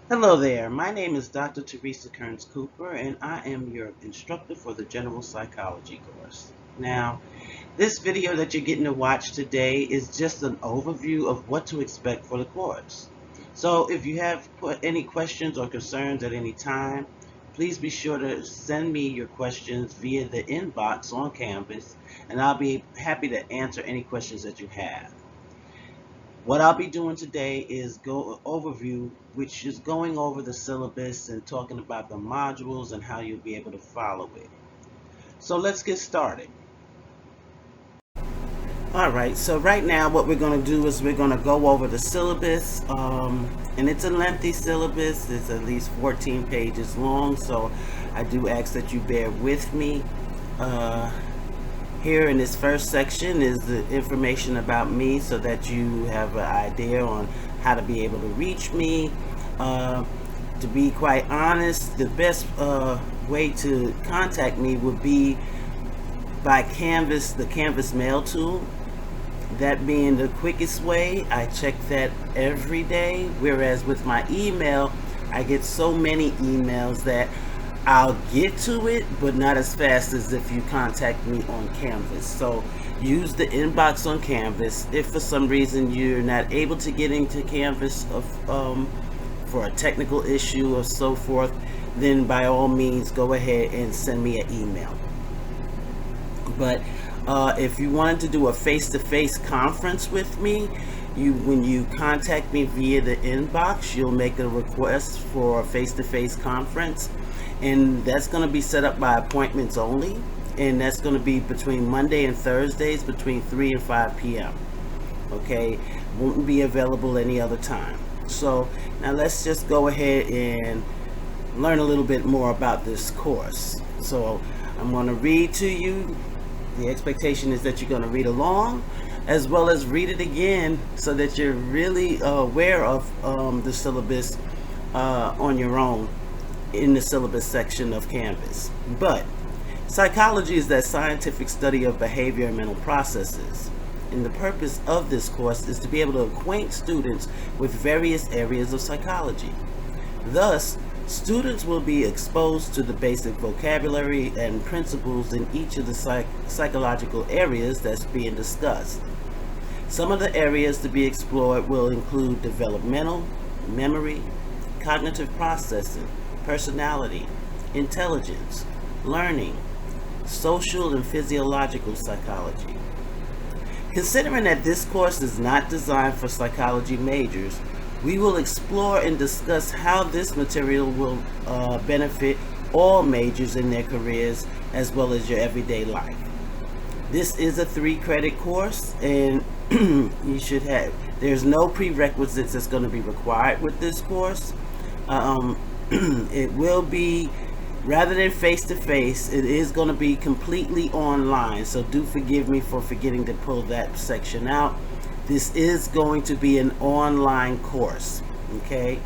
Hello there, my name is Dr. Teresa Kearns-Cooper and I am your instructor for the General Psychology course. Now, this video that you're getting to watch today is just an overview of what to expect for the course. So if you have any questions or concerns at any time, please be sure to send me your questions via the inbox on Canvas and I'll be happy to answer any questions that you have. What I'll be doing today is go overview, which is going over the syllabus and talking about the modules and how you'll be able to follow it. So let's get started. All right, so right now what we're going to do is we're going to go over the syllabus, and it's a lengthy syllabus. It's at least 14 pages long, so I do ask that you bear with me. Here in this first section is the information about me so that you have an idea on how to be able to reach me. To be quite honest, the best way to contact me would be by Canvas, the Canvas mail tool. That being the quickest way. I check that every day, whereas with my email, I get so many emails that I'll get to it, but not as fast as if you contact me on Canvas. So use the inbox on Canvas. If for some reason you're not able to get into Canvas for a technical issue or so forth, then by all means go ahead and send me an email. But if you wanted to do a face-to-face conference with me, when you contact me via the inbox, you'll make a request for a face-to-face conference, and that's going to be set up by appointments only, and that's going to be between Monday and Thursdays between 3 and 5 p.m. Okay, won't be available any other time. So now let's just go ahead and learn a little bit more about this course. So I'm going to read to you. The expectation is that you're going to read along as well as read it again so that you're really aware of the syllabus on your own in the syllabus section of Canvas. But psychology is that scientific study of behavior and mental processes. And the purpose of this course is to be able to acquaint students with various areas of psychology. Thus, students will be exposed to the basic vocabulary and principles in each of the psychological areas that's being discussed. Some of the areas to be explored will include developmental, memory, cognitive processing, personality, intelligence, learning, social and physiological psychology. Considering that this course is not designed for psychology majors, we will explore and discuss how this material will benefit all majors in their careers as well as your everyday life. This is a 3-credit course, and there's no prerequisites that's going to be required with this course. It will be, rather than face-to-face, it is going to be completely online, so do forgive me for forgetting to pull that section out. This is going to be an online course, okay?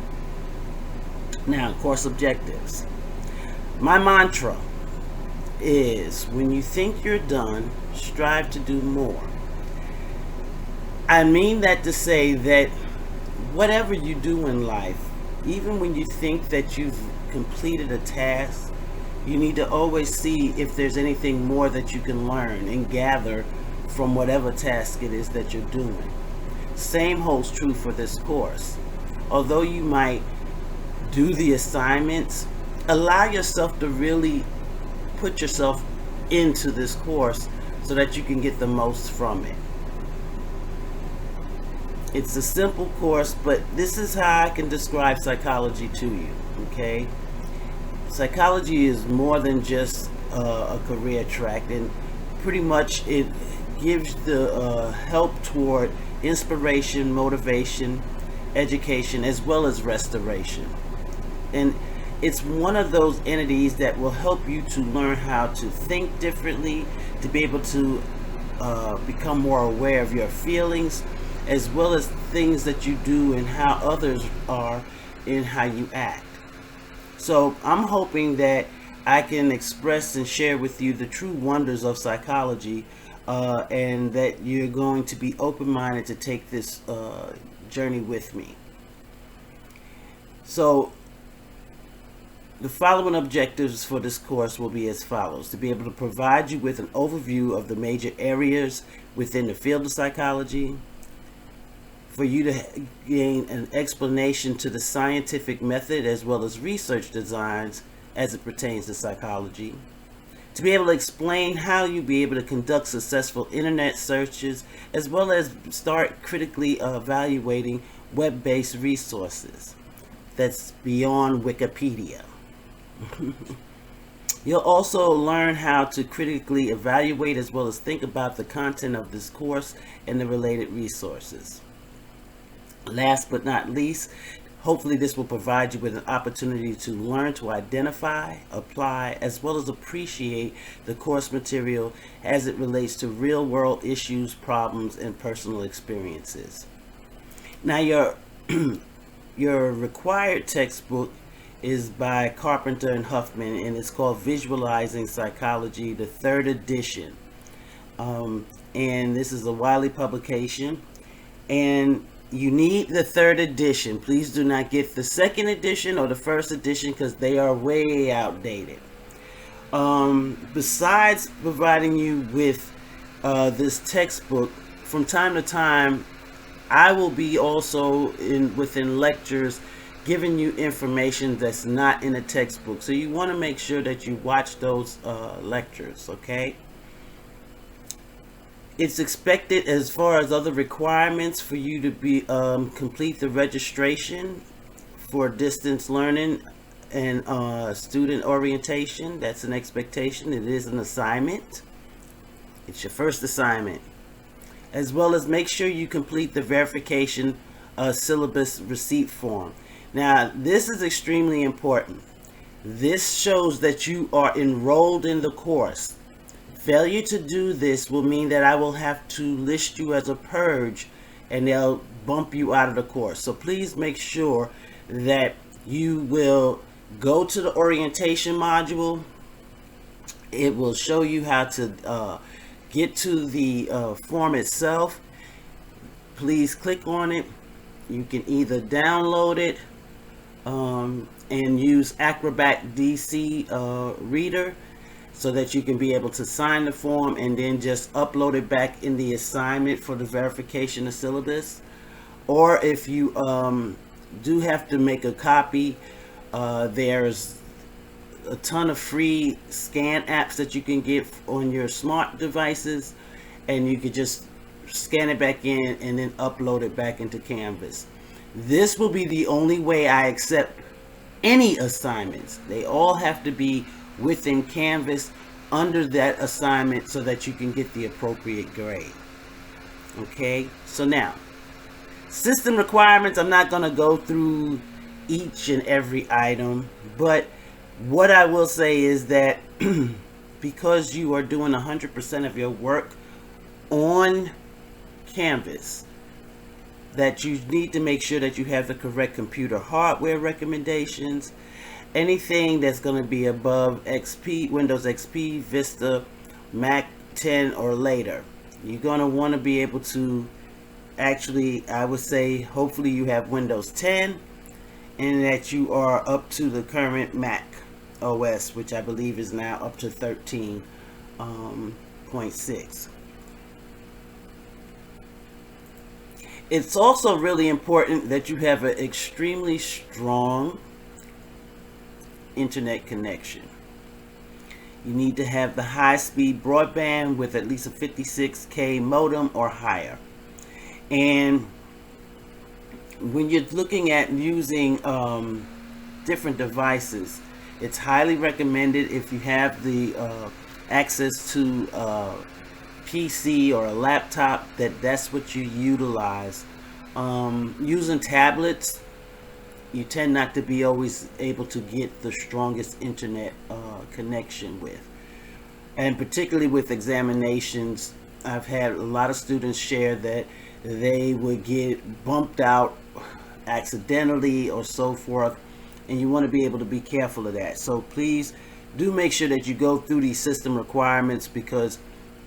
Now, course objectives. My mantra is, when you think you're done, strive to do more. I mean that to say that whatever you do in life, even when you think that you've completed a task, you need to always see if there's anything more that you can learn and gather from whatever task it is that you're doing. Same holds true for this course. Although you might do the assignments, allow yourself to really put yourself into this course so that you can get the most from it. It's a simple course, but this is how I can describe psychology to you, okay? Psychology is more than just a career track, and pretty much it gives the help toward inspiration, motivation, education, as well as restoration. And it's one of those entities that will help you to learn how to think differently, to be able to become more aware of your feelings, as well as things that you do and how others are in how you act. So I'm hoping that I can express and share with you the true wonders of psychology, and that you're going to be open-minded to take this journey with me. So the following objectives for this course will be as follows: to be able to provide you with an overview of the major areas within the field of psychology, for you to gain an explanation to the scientific method as well as research designs as it pertains to psychology, to be able to explain how you be able to conduct successful internet searches, as well as start critically evaluating web-based resources that's beyond Wikipedia. You'll also learn how to critically evaluate as well as think about the content of this course and the related resources. Last but not least, hopefully this will provide you with an opportunity to learn to identify, apply, as well as appreciate the course material as it relates to real-world issues, problems, and personal experiences. Now, your required textbook is by Carpenter and Huffman, and it's called Visualizing Psychology, the 3rd edition. And this is a Wiley publication. And you need the 3rd edition. Please do not get the 2nd edition or the 1st edition, because they are way outdated. Besides providing you with this textbook, from time to time, I will be also within lectures giving you information that's not in a textbook. So you want to make sure that you watch those lectures, okay? It's expected, as far as other requirements, for you to be complete the registration for distance learning and student orientation. That's an expectation. It is an assignment. It's your first assignment. As well as make sure you complete the verification syllabus receipt form. Now, this is extremely important. This shows that you are enrolled in the course. Failure to do this will mean that I will have to list you as a purge, and they'll bump you out of the course. So please make sure that you will go to the orientation module. It will show you how to get to the form itself. Please click on it. You can either download it and use Acrobat DC Reader, so that you can be able to sign the form and then just upload it back in the assignment for the verification of syllabus. Or if you do have to make a copy, there's a ton of free scan apps that you can get on your smart devices, and you could just scan it back in and then upload it back into Canvas. This will be the only way I accept any assignments. They all have to be within Canvas under that assignment so that you can get the appropriate grade. Okay, so now, system requirements. I'm not going to go through each and every item, but what I will say is that because you are doing 100% of your work on Canvas, that you need to make sure that you have the correct computer hardware recommendations. Anything that's going to be above XP, Windows XP, Vista, Mac 10 or later, you're going to want to be able to actually, I would say, hopefully you have Windows 10 and that you are up to the current Mac OS, which I believe is now up to 13.6. It's also really important that you have an extremely strong internet connection. You need to have the high-speed broadband with at least a 56K modem or higher. And when you're looking at using different devices, it's highly recommended, if you have the access to PC or a laptop, that's what you utilize. Using tablets, you tend not to be always able to get the strongest internet connection with. And particularly with examinations, I've had a lot of students share that they would get bumped out accidentally or so forth, and you want to be able to be careful of that. So please do make sure that you go through these system requirements, because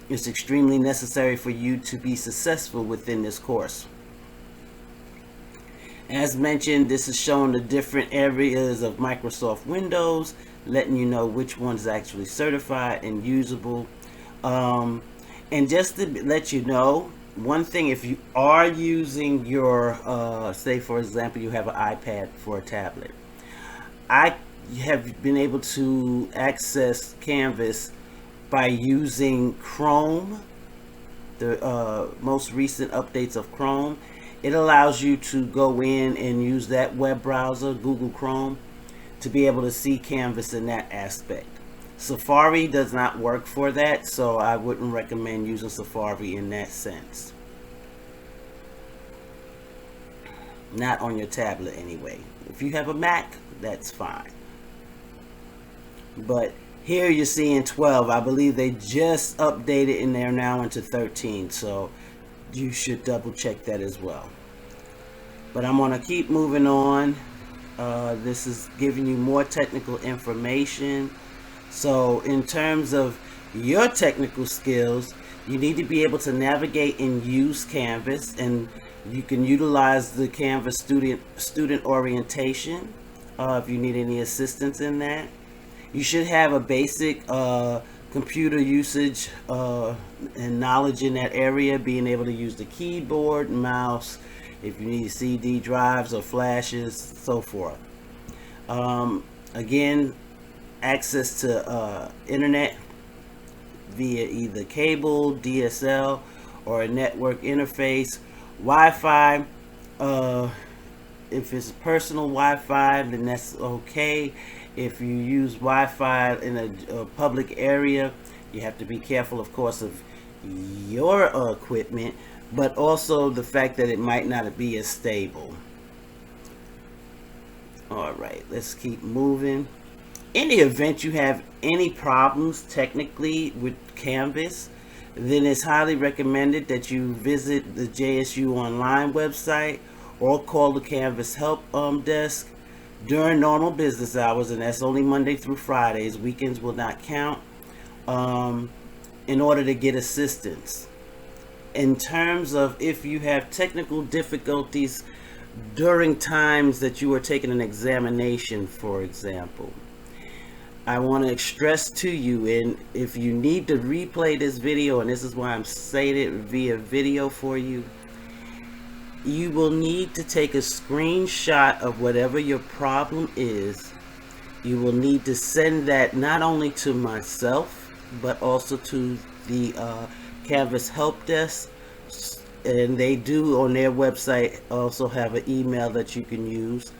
it's extremely necessary for you to be successful within this course. As mentioned, this is showing the different areas of Microsoft Windows, letting you know which one's actually certified and usable. And just to let you know, one thing, if you are using your, say for example, you have an iPad for a tablet, I have been able to access Canvas by using Chrome, the most recent updates of Chrome. It allows you to go in and use that web browser, Google Chrome, to be able to see Canvas in that aspect. Safari does not work for that, so I wouldn't recommend using Safari in that sense. Not on your tablet anyway. If you have a Mac, that's fine. But here you're seeing 12. I believe they just updated and they're now into 13. So you should double check that as well. But I'm going to keep moving on. This is giving you more technical information. So in terms of your technical skills, you need to be able to navigate and use Canvas, and you can utilize the Canvas student orientation if you need any assistance in that. You should have a basic computer usage and knowledge in that area, being able to use the keyboard, mouse, if you need CD drives or flashes, so forth. Again, access to internet via either cable, DSL, or a network interface. Wi-Fi, if it's personal Wi-Fi, then that's okay. If you use Wi-Fi in a public area, you have to be careful, of course, of your equipment, but also the fact that it might not be as stable. All right, let's keep moving. In the event you have any problems technically with Canvas, then it's highly recommended that you visit the JSU Online website or call the Canvas help desk during normal business hours, and that's only Monday through Fridays. Weekends will not count, in order to get assistance. In terms of if you have technical difficulties during times that you are taking an examination, for example, I want to stress to you, and if you need to replay this video, and this is why I'm saying it via video for you, you will need to take a screenshot of whatever your problem is. You will need to send that not only to myself, but also to the Canvas help desk, and they do on their website also have an email that you can use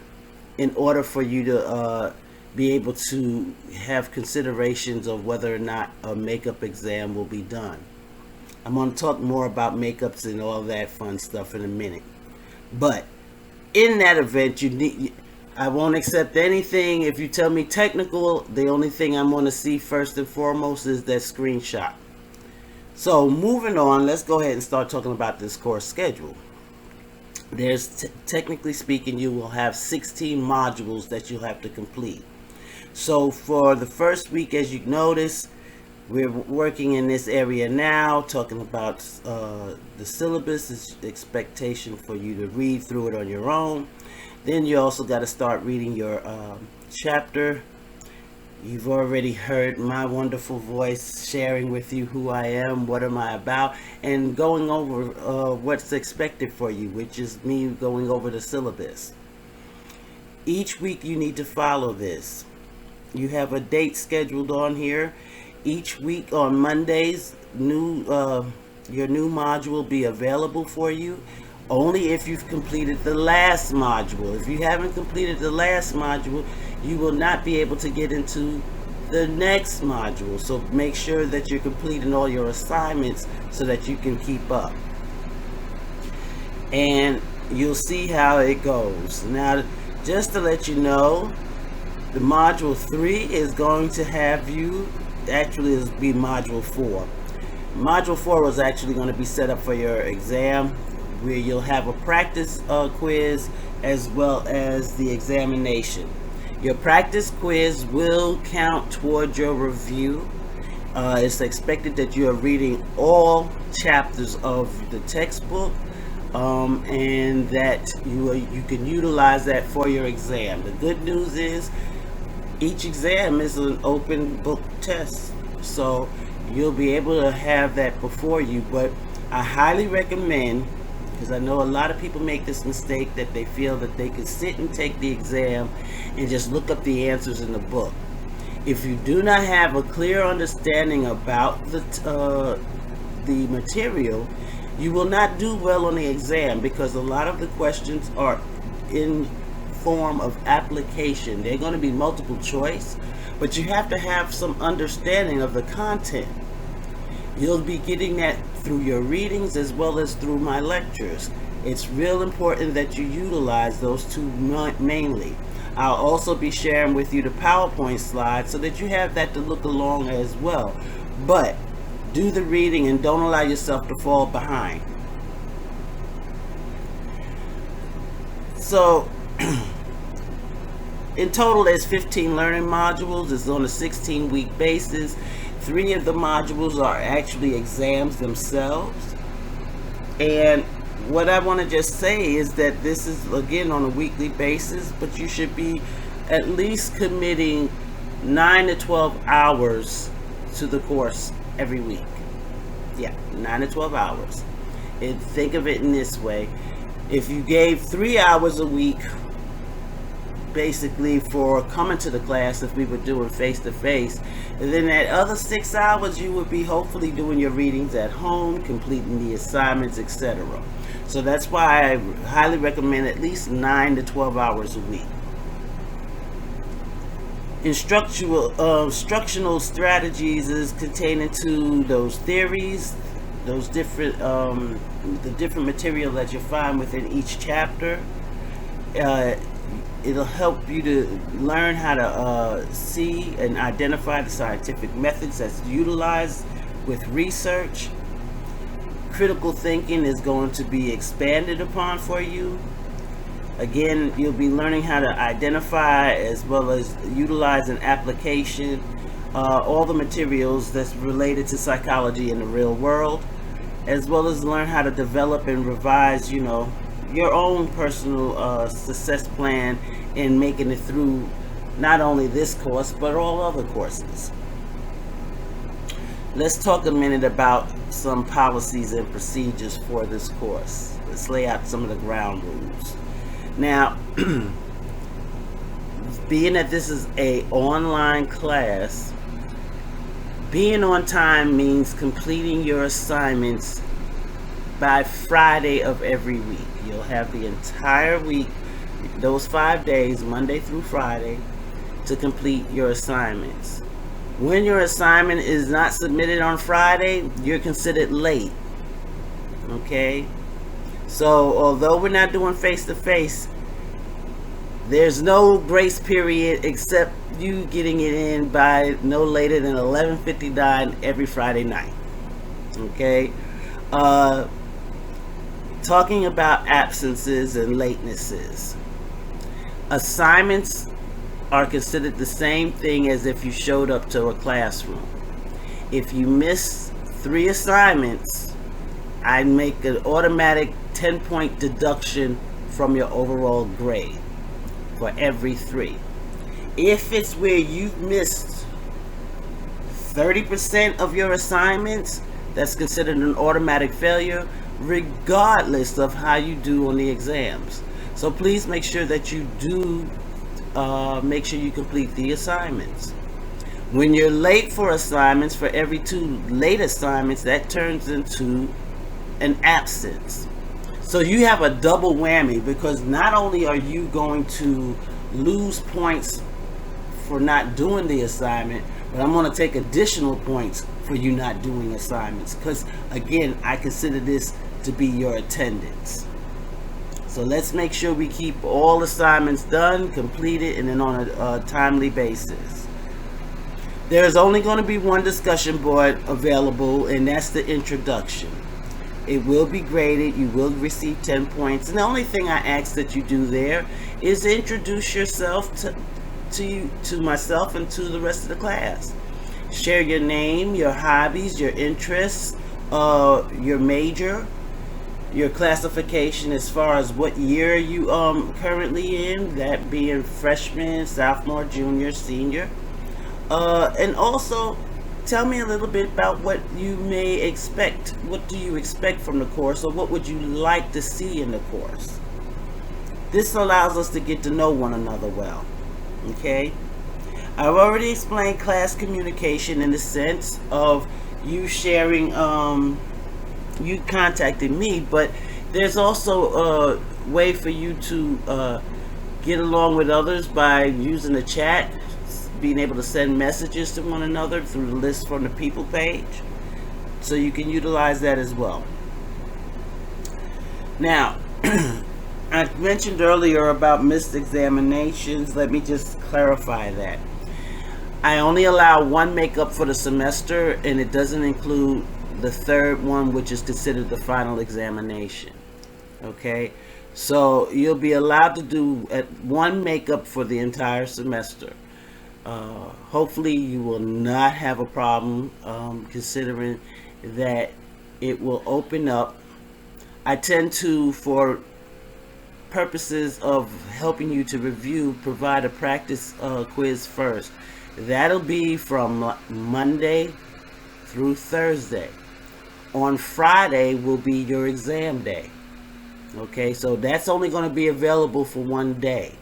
in order for you to be able to have considerations of whether or not a makeup exam will be done. I'm going to talk more about makeups and all that fun stuff in a minute. But in that event, I won't accept anything. If you tell me technical, the only thing I'm going to see first and foremost is that screenshot. So moving on, let's go ahead and start talking about this course schedule. There's, technically speaking, you will have 16 modules that you'll have to complete. So for the first week, as you notice, we're working in this area now, talking about the syllabus. Is expectation for you to read through it on your own. Then you also got to start reading your chapter. You've already heard my wonderful voice sharing with you who I am, what am I about, and going over what's expected for you, which is me going over the syllabus. Each week you need to follow this. You have a date scheduled on here. Each week on Mondays, your new module will be available for you. Only if you've completed the last module. If you haven't completed the last module, you will not be able to get into the next module. So make sure that you're completing all your assignments so that you can keep up. And you'll see how it goes. Now, just to let you know, the module 3 is going to have you, actually it'll be module 4. Module 4 was actually going to be set up for your exam, where you'll have a practice quiz as well as the examination. Your practice quiz will count toward your review. It's expected that you are reading all chapters of the textbook. and that you can utilize that for your exam. The good news is each exam is an open book test, so you'll be able to have that before you. But I highly recommend, because I know a lot of people make this mistake, that they feel that they can sit and take the exam and just look up the answers in the book. If you do not have a clear understanding about the material, you will not do well on the exam, because a lot of the questions are in form of application. They're going to be multiple choice, but you have to have some understanding of the content. You'll be getting that through your readings as well as through my lectures. It's real important that you utilize those two mainly. I'll also be sharing with you the PowerPoint slides so that you have that to look along as well. But do the reading and don't allow yourself to fall behind. So in total, there's 15 learning modules. It's on a 16-week basis. 3 of the modules are actually exams themselves. And what I want to just say is that this is, again, on a weekly basis, but you should be at least committing 9 to 12 hours to the course every week. Yeah, 9 to 12 hours. And think of it in this way. If you gave 3 hours a week, basically, for coming to the class, if we were doing face-to-face, and then that other 6 hours you would be hopefully doing your readings at home, completing the assignments, etc. So that's why I highly recommend at least 9 to 12 hours a week. Instructional strategies is containing to those theories, those different the different material that you find within each chapter. It'll help you to learn how to see and identify the scientific methods that's utilized with research. Critical thinking is going to be expanded upon for you. Again, you'll be learning how to identify as well as utilize an application all the materials that's related to psychology in the real world, as well as learn how to develop and revise, your own personal success plan in making it through not only this course but all other courses. Let's talk a minute about some policies and procedures for this course. Let's lay out some of the ground rules. Now, being that this is an online class, being on time means completing your assignments by Friday of every week. You'll have the entire week, those 5 days, Monday through Friday, to complete your assignments. When your assignment is not submitted on Friday, you're considered late. Okay? So, although we're not doing face-to-face, there's no grace period except you getting it in by no later than 11:59 every Friday night. Okay? Talking about absences and latenesses. Assignments are considered the same thing as if you showed up to a classroom. If you miss 3 assignments, I make an automatic 10-point deduction from your overall grade for every 3. If it's where you've missed 30% of your assignments, that's considered an automatic failure, regardless of how you do on the exams. So please make sure that you do make sure you complete the assignments. When you're late for assignments, for every 2 late assignments, that turns into an absence. So you have a double whammy, because not only are you going to lose points for not doing the assignment, but I'm going to take additional points for you not doing assignments, because again, I consider this to be your attendance. So let's make sure we keep all assignments done, completed, and then on a timely basis. There's only going to be one discussion board available, and that's the introduction. It will be graded. You will receive 10 points. And the only thing I ask that you do there is introduce yourself to myself and to the rest of the class. Share your name, your hobbies, your interests, your major, your classification as far as what year you currently in, that being freshman, sophomore, junior, senior. And also tell me a little bit about what you may expect. What do you expect from the course, or what would you like to see in the course? This allows us to get to know one another well. Okay? I've already explained class communication in the sense of you sharing, you contacting me, but there's also a way for you to get along with others by using the chat, being able to send messages to one another through the list from the people page. So you can utilize that as well. Now, I mentioned earlier about missed examinations. Let me just clarify that. I only allow one makeup for the semester, and it doesn't include the third one, which is considered the final examination. Okay, so you'll be allowed to do one makeup for the entire semester. Hopefully you will not have a problem, considering that it will open up. I tend to, for purposes of helping you to review, provide a practice quiz first. That'll be from Monday through Thursday. On Friday will be your exam day. Okay, so that's only going to be available for one day,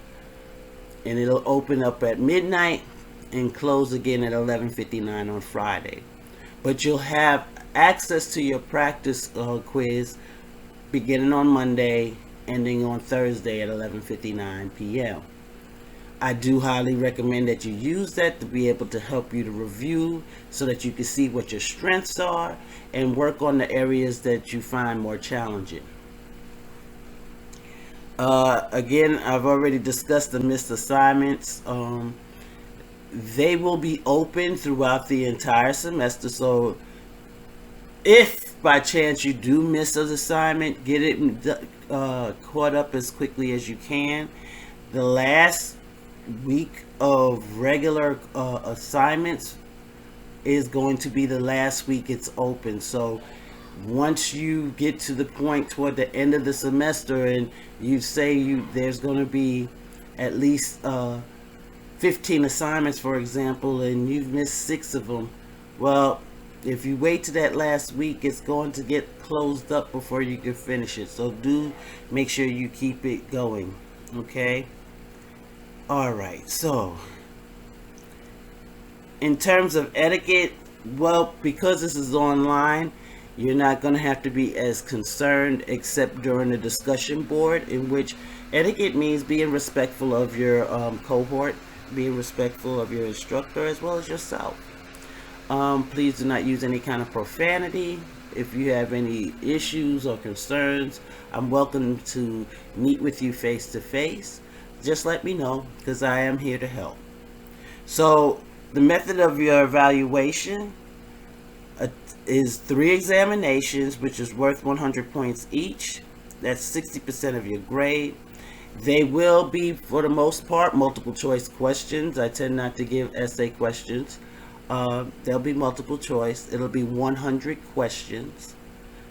and it'll open up at midnight and close again at 11:59 on Friday. But you'll have access to your practice quiz beginning on Monday, ending on Thursday at 11:59 p.m. I do highly recommend that you use that to be able to help you to review, so that you can see what your strengths are and work on the areas that you find more challenging. Again, I've already discussed the missed assignments. They will be open throughout the entire semester, so if by chance you do miss an assignment, get it caught up as quickly as you can. The last week of regular assignments is going to be the last week it's open. So once you get to the point toward the end of the semester and you say there's going to be at least 15 assignments, for example, and you've missed 6 of them, well, if you wait to that last week, it's going to get closed up before you can finish it. So do make sure you keep it going. Okay? Alright, so in terms of etiquette, well, because this is online, you're not going to have to be as concerned, except during the discussion board, in which etiquette means being respectful of your cohort, being respectful of your instructor as well as yourself. Please do not use any kind of profanity. If you have any issues or concerns, I'm welcome to meet with you face to face. Just let me know, because I am here to help. So the method of your evaluation is 3 examinations, which is worth 100 points each. That's 60% of your grade. They will be, for the most part, multiple choice questions. I tend not to give essay questions. There'll be multiple choice. It'll be 100 questions.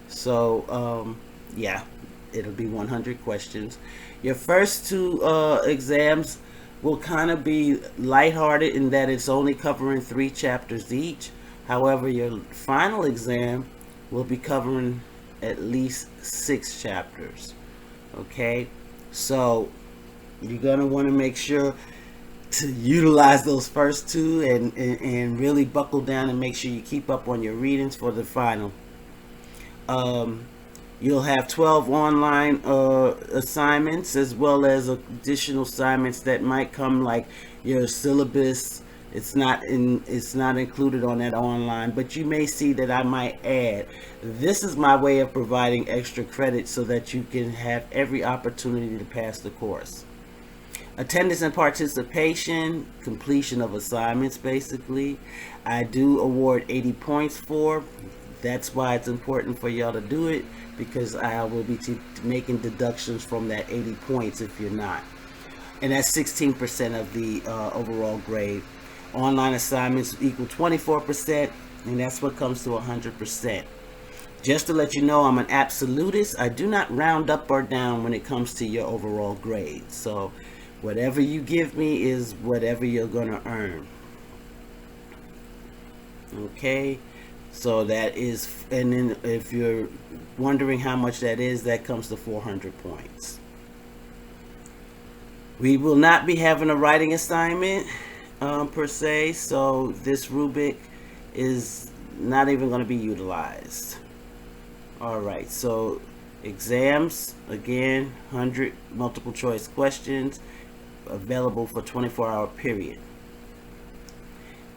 So yeah, it'll be 100 questions. Your first 2 exams will kind of be lighthearted in that it's only covering 3 chapters each. However, your final exam will be covering at least 6 chapters. Okay, so you're gonna want to make sure to utilize those first 2 and really buckle down and make sure you keep up on your readings for the final. You'll have 12 online assignments, as well as additional assignments that might come, like your syllabus. It's not included on that online, but you may see that I might add. This is my way of providing extra credit so that you can have every opportunity to pass the course. Attendance and participation, completion of assignments, basically, I do award 80 points for. That's why it's important for y'all to do it, because I will be making deductions from that 80 points if you're not. And that's 16% of the overall grade. Online assignments equal 24%, and that's what comes to 100%. Just to let you know, I'm an absolutist. I do not round up or down when it comes to your overall grade. So whatever you give me is whatever you're going to earn. Okay, so that is, and then if you're wondering how much that is, that comes to 400 points. We will not be having a writing assignment per se, so this rubric is not even going to be utilized. All right, so exams, again, 100 multiple choice questions available for 24-hour period.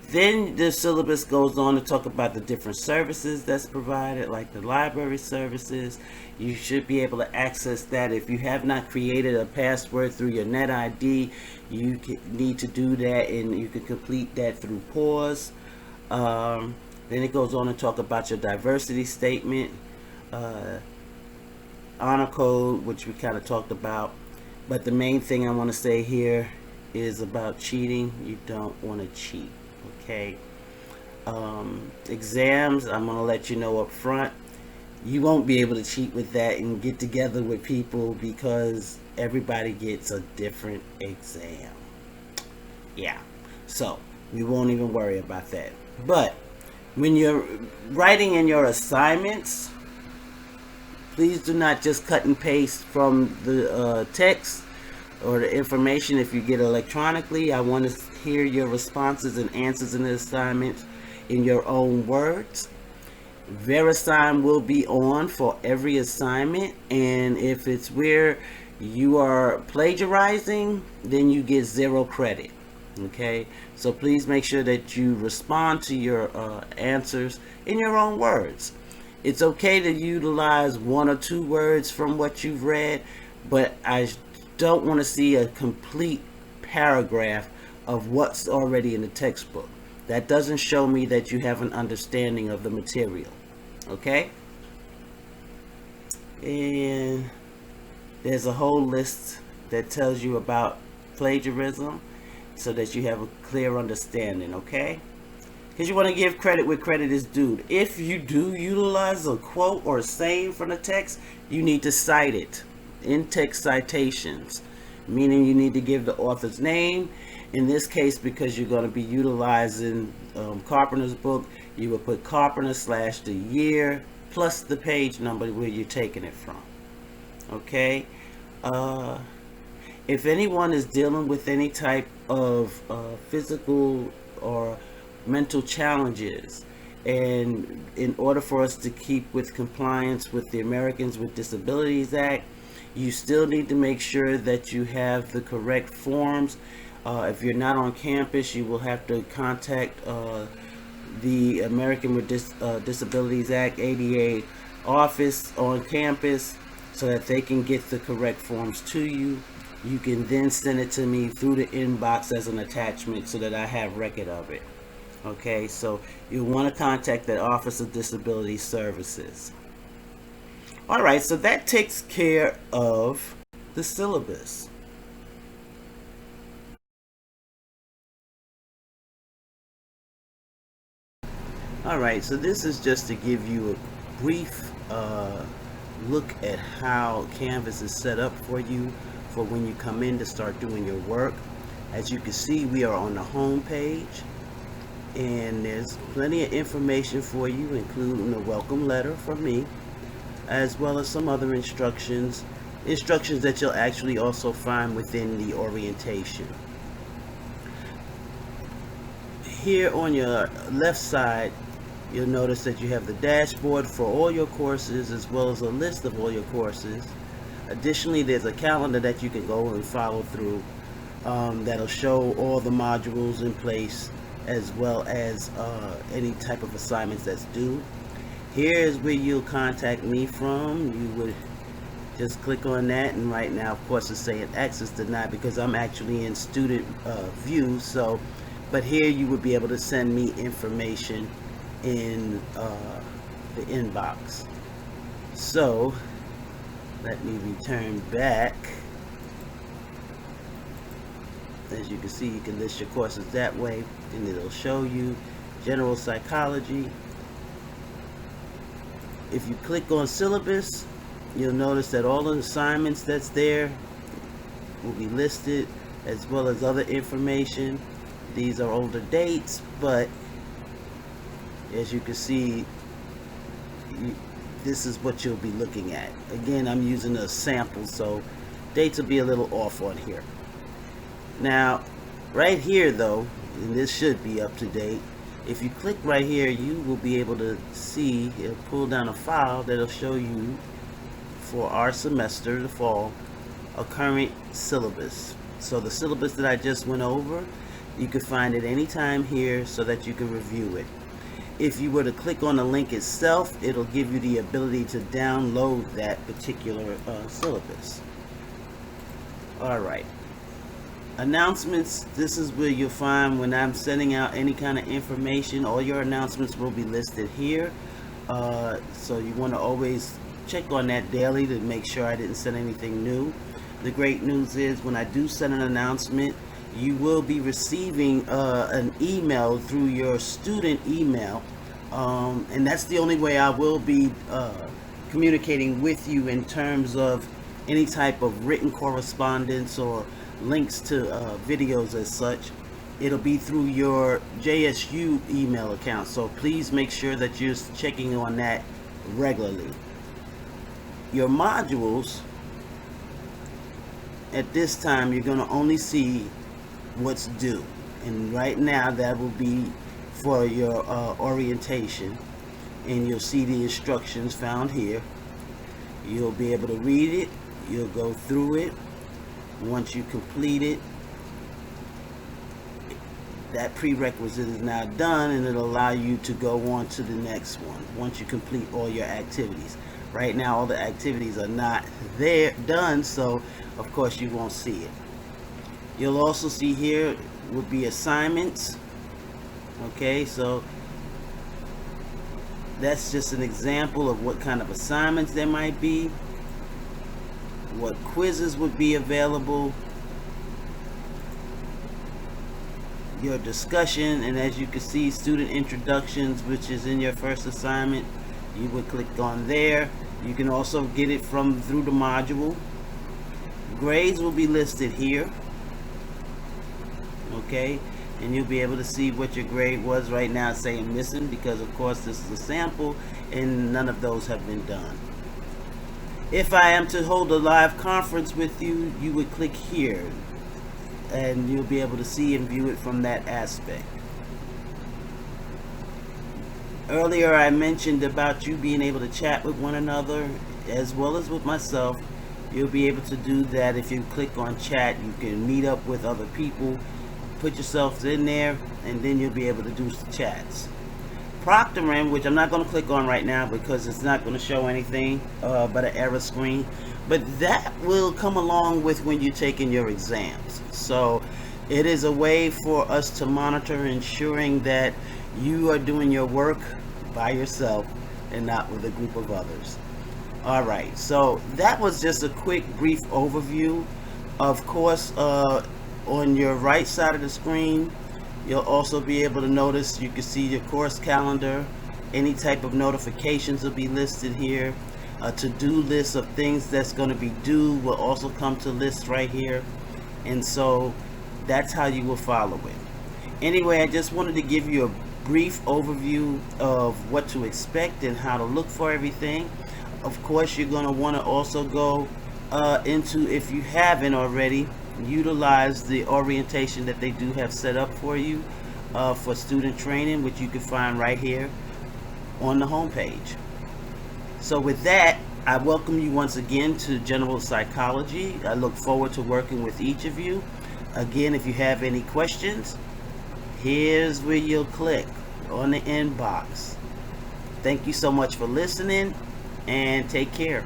Then the syllabus goes on to talk about the different services that's provided, like the library services. You should be able to access that. If you have not created a password through your NetID, you need to do that, and you can complete that through PAWS. Then it goes on to talk about your diversity statement, honor code, which we kind of talked about. But the main thing I want to say here is about cheating. You don't want to cheat. Okay. Exams, I'm going to let you know up front, you won't be able to cheat with that and get together with people because everybody gets a different exam. Yeah, so we won't even worry about that. But when you're writing in your assignments, please do not just cut and paste from the text or the information. If you get electronically, I want to hear your responses and answers in the assignments in your own words. VeriSign will be on for every assignment, and if it's where you are plagiarizing, then you get 0 credit. Okay, so please make sure that you respond to your answers in your own words. It's okay to utilize 1 or 2 words from what you've read, but I don't want to see a complete paragraph of what's already in the textbook. That doesn't show me that you have an understanding of the material. Okay? And there's a whole list that tells you about plagiarism so that you have a clear understanding. Okay? Because you want to give credit where credit is due. If you do utilize a quote or a saying from the text, you need to cite it in text citations, meaning you need to give the author's name. In this case, because you're going to be utilizing Carpenter's book, you will put Carpenter / the year plus the page number where you're taking it from. Okay? If anyone is dealing with any type of physical or mental challenges, and in order for us to keep with compliance with the Americans with Disabilities Act, you still need to make sure that you have the correct forms. If you're not on campus, you will have to contact the American with Disabilities Act ADA office on campus so that they can get the correct forms to you. You can then send it to me through the inbox as an attachment so that I have record of it. Okay, so you'll want to contact the Office of Disability Services. Alright, so that takes care of the syllabus. Alright, so this is just to give you a brief look at how Canvas is set up for you for when you come in to start doing your work. As you can see, we are on the home page, and there's plenty of information for you, including a welcome letter from me, as well as some other instructions that you'll actually also find within the orientation. Here on your left side, you'll notice that you have the dashboard for all your courses as well as a list of all your courses. Additionally, there's a calendar that you can go and follow through that'll show all the modules in place as well as any type of assignments that's due. Here is where you'll contact me from. You would just click on that, and right now of course it's saying access denied because I'm actually in student view. So but here you would be able to send me information in the inbox. So let me return back. As you can see, you can list your courses that way, and it'll show you general psychology, if you click on syllabus, you'll notice that all the assignments that's there will be listed, as well as other information. These are older dates, but as you can see, this is what you'll be looking at. Again, I'm using a sample, so dates will be a little off on here. Now, right here though, and this should be up to date, if you click right here, you will be able to see, it'll pull down a file that'll show you for our semester, the fall, a current syllabus. So the syllabus that I just went over, you can find it anytime here so that you can review it. If you were to click on the link itself, it'll give you the ability to download that particular syllabus. Alright. Announcements, this is where you'll find when I'm sending out any kind of information. All your announcements will be listed here. So you want to always check on that daily to make sure I didn't send anything new. The great news is when I do send an announcement, you will be receiving an email through your student email, and that's the only way I will be communicating with you in terms of any type of written correspondence or links to videos as such. It'll be through your JSU email account, so please make sure that you're checking on that regularly. Your modules, at this time, you're going to only see what's due, and right now that will be for your orientation, and you'll see the instructions found here. You'll be able to read it, you'll go through it. Once you complete it, that prerequisite is now done, and it'll allow you to go on to the next one once you complete all your activities. Right now all the activities are not there done, so of course you won't see it. You'll also see here would be assignments. Okay, so that's just an example of what kind of assignments there might be, what quizzes would be available, your discussion, and as you can see, student introductions, which is in your first assignment. You would click on there. You can also get it through the module. Grades will be listed here. Okay, and you'll be able to see what your grade was. Right now it's saying missing because of course this is a sample and none of those have been done. If I am to hold a live conference with you, you would click here and you'll be able to see and view it from that aspect. Earlier I mentioned about you being able to chat with one another as well as with myself. You'll be able to do that if you click on chat. You can meet up with other people, put yourselves in there, and then you'll be able to do some chats. Proctoring, which I'm not going to click on right now because it's not going to show anything but an error screen, but that will come along with when you're taking your exams. So it is a way for us to monitor, ensuring that you are doing your work by yourself and not with a group of others. Alright, so that was just a quick brief overview. Of course, on your right side of the screen, you'll also be able to notice, you can see your course calendar. Any type of notifications will be listed here. A to-do list of things that's going to be due will also come to list right here. And so that's how you will follow it. Anyway, I just wanted to give you a brief overview of what to expect and how to look for everything. Of course, you're going to want to also go into, if you haven't already, utilize the orientation that they do have set up for you for student training, which you can find right here on the home page. So with that, I welcome you once again to General Psychology. I look forward to working with each of you. Again, if you have any questions, here's where you'll click on the inbox. Thank you so much for listening, and take care.